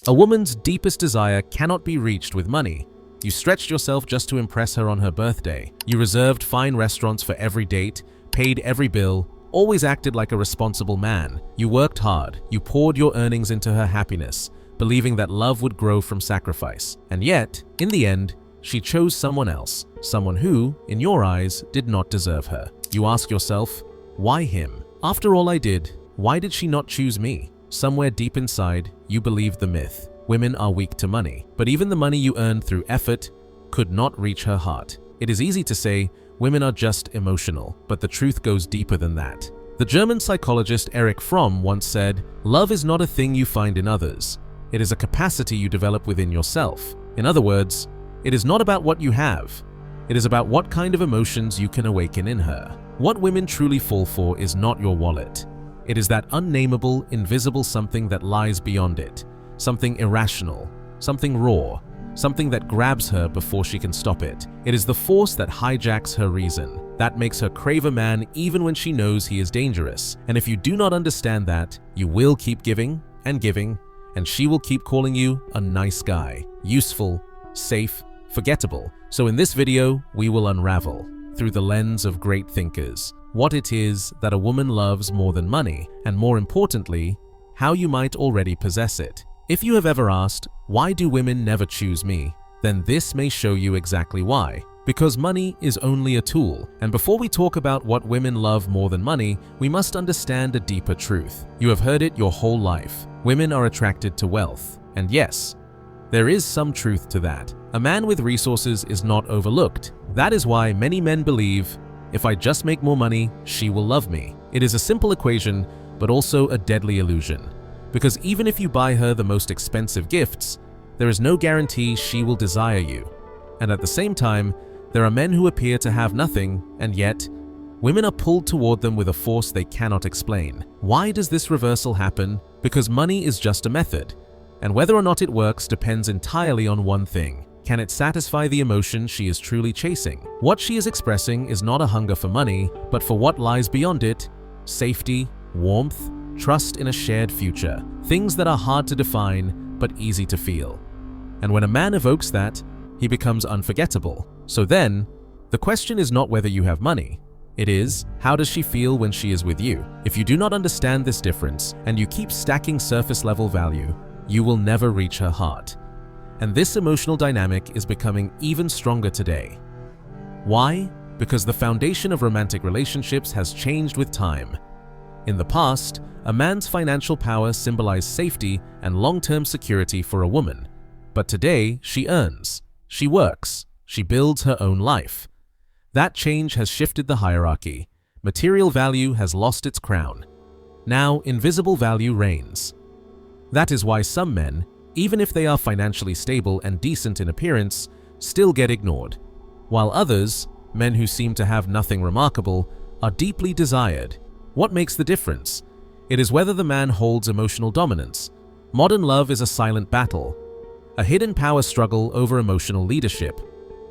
A woman's deepest desire cannot be reached with money. You stretched yourself just to impress her on her birthday. You reserved fine restaurants for every date, paid every bill, always acted like a responsible man. You worked hard. You poured your earnings into her happiness, believing that love would grow from sacrifice. And yet, in the end, she chose someone else, someone who, in your eyes, did not deserve her. You ask yourself, why him? After all I did, why did she not choose me? Somewhere deep inside, you believe the myth. Women are weak to money, but even the money you earned through effort could not reach her heart. It is easy to say, women are just emotional, but the truth goes deeper than that. The German psychologist Erich Fromm once said, "Love is not a thing you find in others. It is a capacity you develop within yourself." In other words, it is not about what you have. It is about what kind of emotions you can awaken in her. What women truly fall for is not your wallet. It is that unnameable, invisible something that lies beyond it. Something irrational, something raw, something that grabs her before she can stop it. It is the force that hijacks her reason, that makes her crave a man even when she knows he is dangerous. And if you do not understand that, you will keep giving, and she will keep calling you a nice guy, useful, safe, forgettable. So in this video, we will unravel, through the lens of great thinkers, what it is that a woman loves more than money, and more importantly, how you might already possess it. If you have ever asked, why do women never choose me? Then this may show you exactly why. Because money is only a tool, and before we talk about what women love more than money, we must understand a deeper truth. You have heard it your whole life. Women are attracted to wealth. And yes, there is some truth to that. A man with resources is not overlooked. That is why many men believe, if I just make more money, she will love me. It is a simple equation, but also a deadly illusion. Because even if you buy her the most expensive gifts, there is no guarantee she will desire you. And at the same time, there are men who appear to have nothing, and yet, women are pulled toward them with a force they cannot explain. Why does this reversal happen? Because money is just a method, and whether or not it works depends entirely on one thing. Can it satisfy the emotion she is truly chasing? What she is expressing is not a hunger for money, but for what lies beyond it: safety, warmth, trust in a shared future, things that are hard to define but easy to feel. And when a man evokes that, he becomes unforgettable. So then, the question is not whether you have money. It is, how does she feel when she is with you? If you do not understand this difference and you keep stacking surface level value, you will never reach her heart. And this emotional dynamic is becoming even stronger today. Why? Because the foundation of romantic relationships has changed with time. In the past, a man's financial power symbolized safety and long-term security for a woman. But today, she earns, she works, she builds her own life. That change has shifted the hierarchy. Material value has lost its crown. Now, invisible value reigns. That is why some men, even if they are financially stable and decent in appearance, still get ignored, while others, men who seem to have nothing remarkable, are deeply desired. What makes the difference? It is whether the man holds emotional dominance. Modern love is a silent battle, a hidden power struggle over emotional leadership.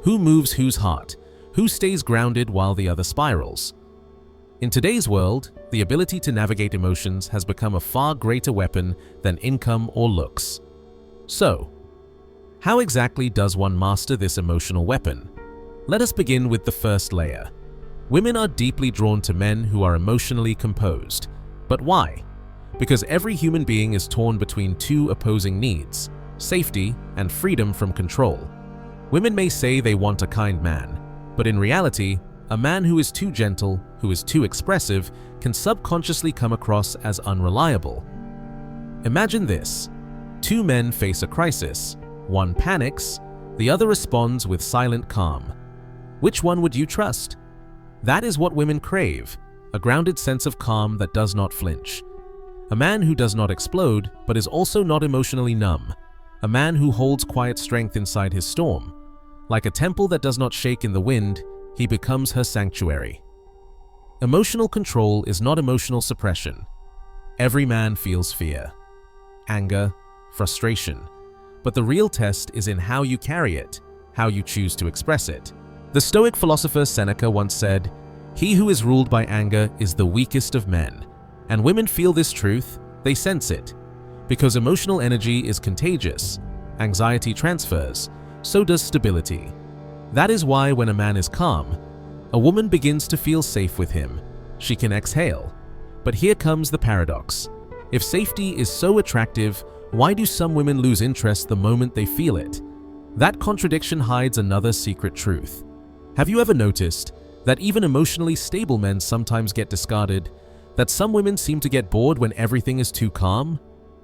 Who moves whose heart? Who stays grounded while the other spirals? In today's world, the ability to navigate emotions has become a far greater weapon than income or looks. So, how exactly does one master this emotional weapon? Let us begin with the first layer. Women are deeply drawn to men who are emotionally composed. But why? Because every human being is torn between two opposing needs: safety and freedom from control. Women may say they want a kind man, but in reality, a man who is too gentle, who is too expressive, can subconsciously come across as unreliable. Imagine this. Two men face a crisis. One panics, the other responds with silent calm. Which one would you trust? That is what women crave, a grounded sense of calm that does not flinch. A man who does not explode, but is also not emotionally numb. A man who holds quiet strength inside his storm. Like a temple that does not shake in the wind, he becomes her sanctuary. Emotional control is not emotional suppression. Every man feels fear, anger, frustration. But the real test is in how you carry it, how you choose to express it. The Stoic philosopher Seneca once said, "He who is ruled by anger is the weakest of men." And women feel this truth, they sense it. Because emotional energy is contagious. Anxiety transfers, so does stability. That is why when a man is calm, a woman begins to feel safe with him. She can exhale. But here comes the paradox. If safety is so attractive, why do some women lose interest the moment they feel it? That contradiction hides another secret truth. Have you ever noticed that even emotionally stable men sometimes get discarded? That some women seem to get bored when everything is too calm?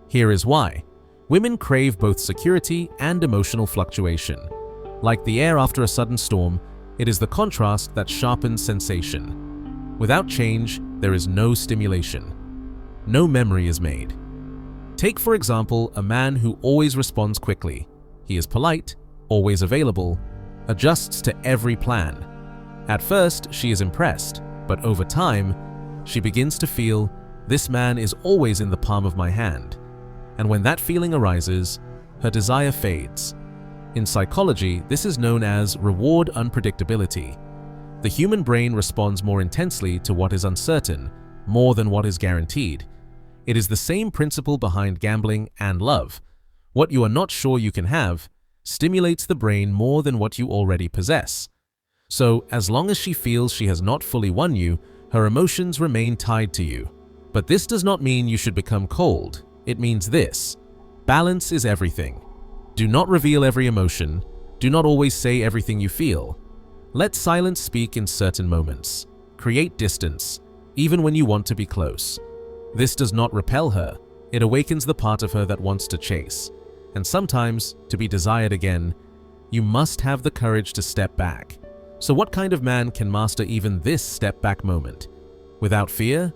Here is why. Women crave both security and emotional fluctuation. Like the air after a sudden storm, it is the contrast that sharpens sensation. Without change, there is no stimulation. No memory is made. Take, for example, a man who always responds quickly. He is polite, always available, adjusts to every plan. At first, she is impressed, but over time, she begins to feel, this man is always in the palm of my hand. And when that feeling arises, her desire fades. In psychology, this is known as reward unpredictability. The human brain responds more intensely to what is uncertain, more than what is guaranteed. It is the same principle behind gambling and love. What you are not sure you can have stimulates the brain more than what you already possess. So, as long as she feels she has not fully won you, her emotions remain tied to you. But this does not mean you should become cold. It means this: balance is everything. Do not reveal every emotion. Do not always say everything you feel. Let silence speak in certain moments. Create distance, even when you want to be close. This does not repel her. It awakens the part of her that wants to chase. And sometimes, to be desired again, you must have the courage to step back. So what kind of man can master even this step-back moment? Without fear?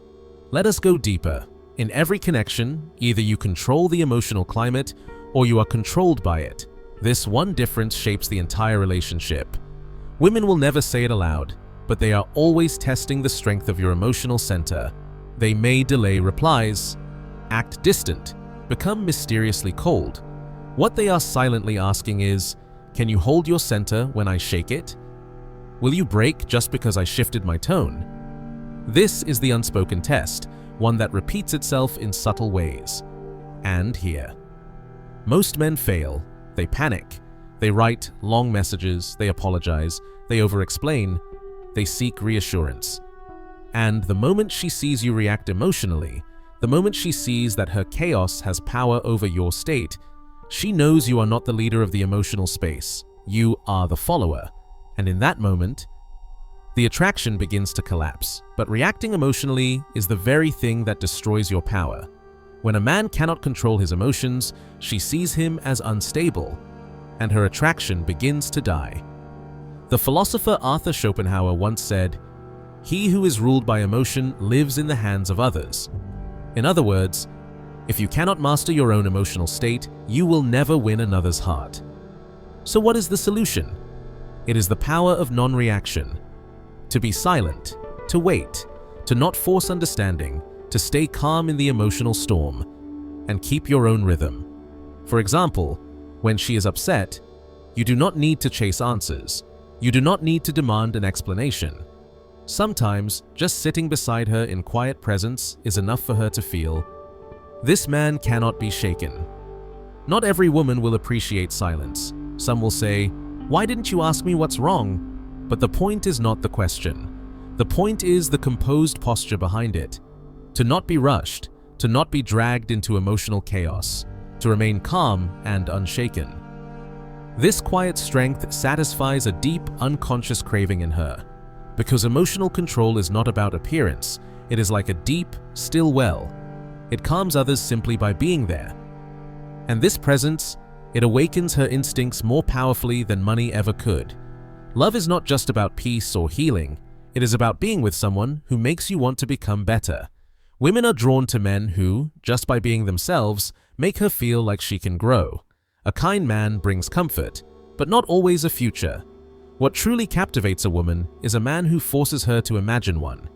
Let us go deeper. In every connection, either you control the emotional climate or you are controlled by it. This one difference shapes the entire relationship. Women will never say it aloud, but they are always testing the strength of your emotional center. They may delay replies, act distant, become mysteriously cold. What they are silently asking is, can you hold your center when I shake it? Will you break just because I shifted my tone? This is the unspoken test, one that repeats itself in subtle ways. And here. Most men fail. They panic. They write long messages, they apologize, they over-explain, they seek reassurance. And the moment she sees you react emotionally, the moment she sees that her chaos has power over your state, she knows you are not the leader of the emotional space. You are the follower. And in that moment, the attraction begins to collapse. But reacting emotionally is the very thing that destroys your power. When a man cannot control his emotions, she sees him as unstable, and her attraction begins to die. The philosopher Arthur Schopenhauer once said, "He who is ruled by emotion lives in the hands of others." In other words, if you cannot master your own emotional state, you will never win another's heart. So what is the solution? It is the power of non-reaction. To be silent, to wait, to not force understanding, to stay calm in the emotional storm, and keep your own rhythm. For example, when she is upset, you do not need to chase answers. You do not need to demand an explanation. Sometimes, just sitting beside her in quiet presence is enough for her to feel, this man cannot be shaken. Not every woman will appreciate silence. Some will say, why didn't you ask me what's wrong? But the point is not the question. The point is the composed posture behind it. To not be rushed, to not be dragged into emotional chaos, to remain calm and unshaken. This quiet strength satisfies a deep, unconscious craving in her. Because emotional control is not about appearance, it is like a deep, still well. It calms others simply by being there. And this presence, it awakens her instincts more powerfully than money ever could. Love is not just about peace or healing, it is about being with someone who makes you want to become better. Women are drawn to men who, just by being themselves, make her feel like she can grow. A kind man brings comfort, but not always a future. What truly captivates a woman is a man who forces her to imagine one.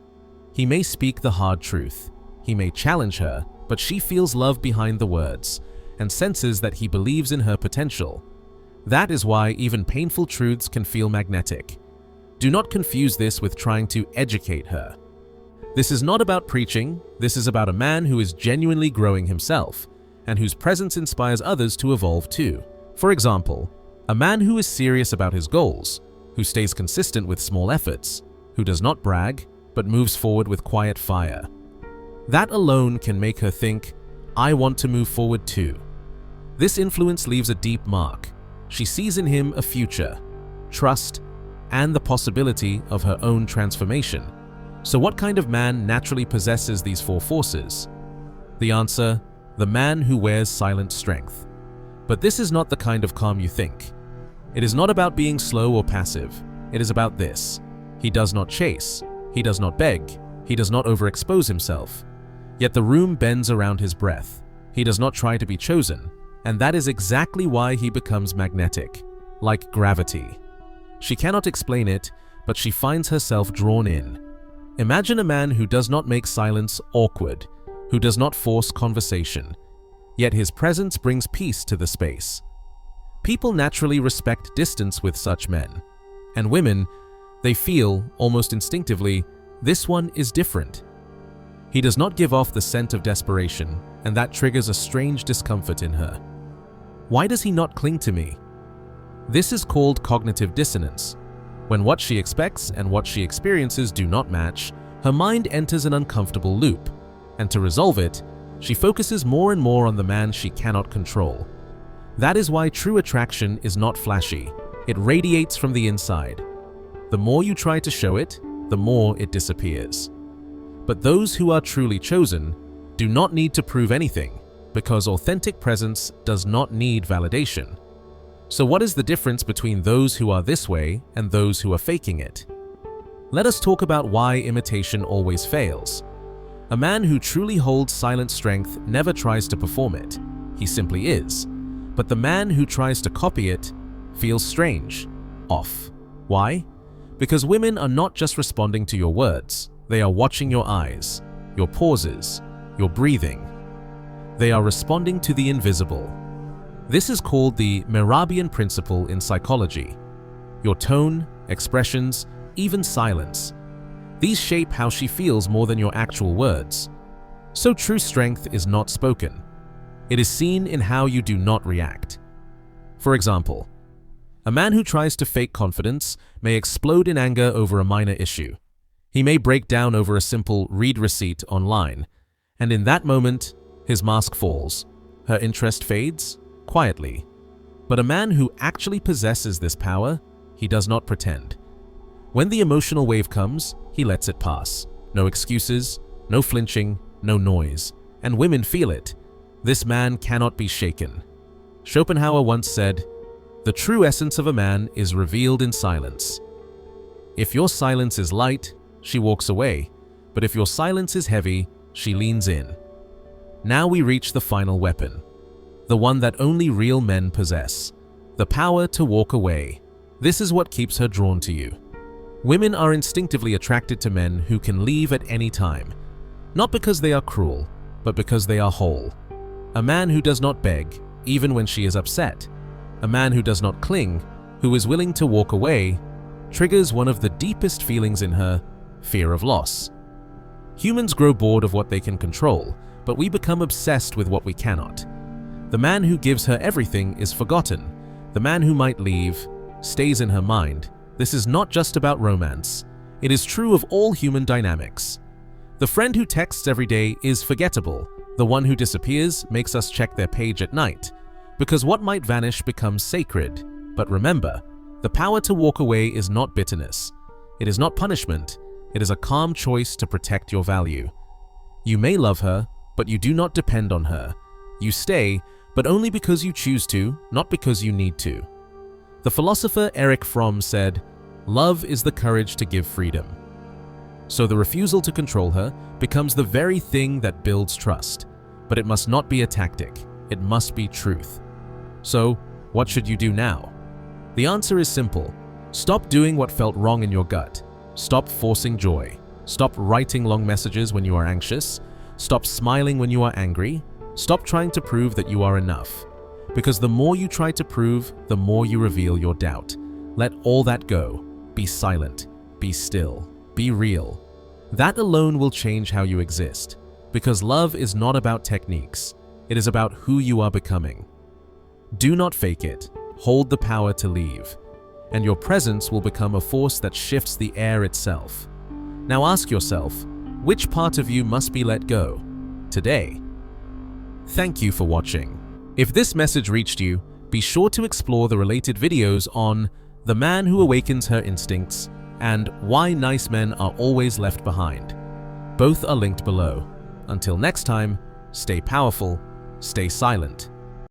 He may speak the hard truth. He may challenge her, but she feels love behind the words and senses that he believes in her potential. That is why even painful truths can feel magnetic. Do not confuse this with trying to educate her. This is not about preaching, this is about a man who is genuinely growing himself. and whose presence inspires others to evolve too. For example, a man who is serious about his goals, who stays consistent with small efforts, who does not brag, but moves forward with quiet fire. That alone can make her think, I want to move forward too. This influence leaves a deep mark. She sees in him a future, trust, and the possibility of her own transformation. So what kind of man naturally possesses these four forces? The answer, the man who wears silent strength. But this is not the kind of calm you think. It is not about being slow or passive. It is about this. He does not chase. He does not beg. He does not overexpose himself. Yet the room bends around his breath. He does not try to be chosen. And that is exactly why he becomes magnetic, like gravity. She cannot explain it, but she finds herself drawn in. Imagine a man who does not make silence awkward, who does not force conversation, yet his presence brings peace to the space. People naturally respect distance with such men. And women, they feel, almost instinctively, this one is different. He does not give off the scent of desperation, and that triggers a strange discomfort in her. Why does he not cling to me? This is called cognitive dissonance. When what she expects and what she experiences do not match, her mind enters an uncomfortable loop, and to resolve it, she focuses more and more on the man she cannot control. That is why true attraction is not flashy. It radiates from the inside. The more you try to show it, the more it disappears. But those who are truly chosen do not need to prove anything, because authentic presence does not need validation. So what is the difference between those who are this way and those who are faking it? Let us talk about why imitation always fails. A man who truly holds silent strength never tries to perform it. He simply is. But the man who tries to copy it feels strange, off. Why? Because women are not just responding to your words. They are watching your eyes, your pauses, your breathing. They are responding to the invisible. This is called the Mehrabian principle in psychology. Your tone, expressions, even silence. These shape how she feels more than your actual words. So true strength is not spoken. It is seen in how you do not react. For example, a man who tries to fake confidence may explode in anger over a minor issue. He may break down over a simple read receipt online, and in that moment, his mask falls. Her interest fades, quietly. But a man who actually possesses this power, he does not pretend. When the emotional wave comes, he lets it pass. No excuses, no flinching, no noise. And women feel it. This man cannot be shaken. Schopenhauer once said, "The true essence of a man is revealed in silence." If your silence is light, she walks away. But if your silence is heavy, she leans in. Now we reach the final weapon. The one that only real men possess. The power to walk away. This is what keeps her drawn to you. Women are instinctively attracted to men who can leave at any time. Not because they are cruel, but because they are whole. A man who does not beg, even when she is upset. A man who does not cling, who is willing to walk away, triggers one of the deepest feelings in her, fear of loss. Humans grow bored of what they can control, but we become obsessed with what we cannot. The man who gives her everything is forgotten. The man who might leave stays in her mind. This is not just about romance. It is true of all human dynamics. The friend who texts every day is forgettable. The one who disappears makes us check their page at night. Because what might vanish becomes sacred. But remember, the power to walk away is not bitterness. It is not punishment. It is a calm choice to protect your value. You may love her, but you do not depend on her. You stay, but only because you choose to, not because you need to. The philosopher Erich Fromm said, "Love is the courage to give freedom." So the refusal to control her becomes the very thing that builds trust. But it must not be a tactic. It must be truth. So, what should you do now? The answer is simple. Stop doing what felt wrong in your gut. Stop forcing joy. Stop writing long messages when you are anxious. Stop smiling when you are angry. Stop trying to prove that you are enough. Because the more you try to prove, the more you reveal your doubt. Let all that go. Be silent. Be still. Be real. That alone will change how you exist. Because love is not about techniques. It is about who you are becoming. Do not fake it. Hold the power to leave, and your presence will become a force that shifts the air itself. Now ask yourself, which part of you must be let go today? Thank you for watching. If this message reached you, be sure to explore the related videos on The Man Who Awakens Her Instincts and Why Nice Men Are Always Left Behind. Both are linked below. Until next time, stay powerful, stay silent.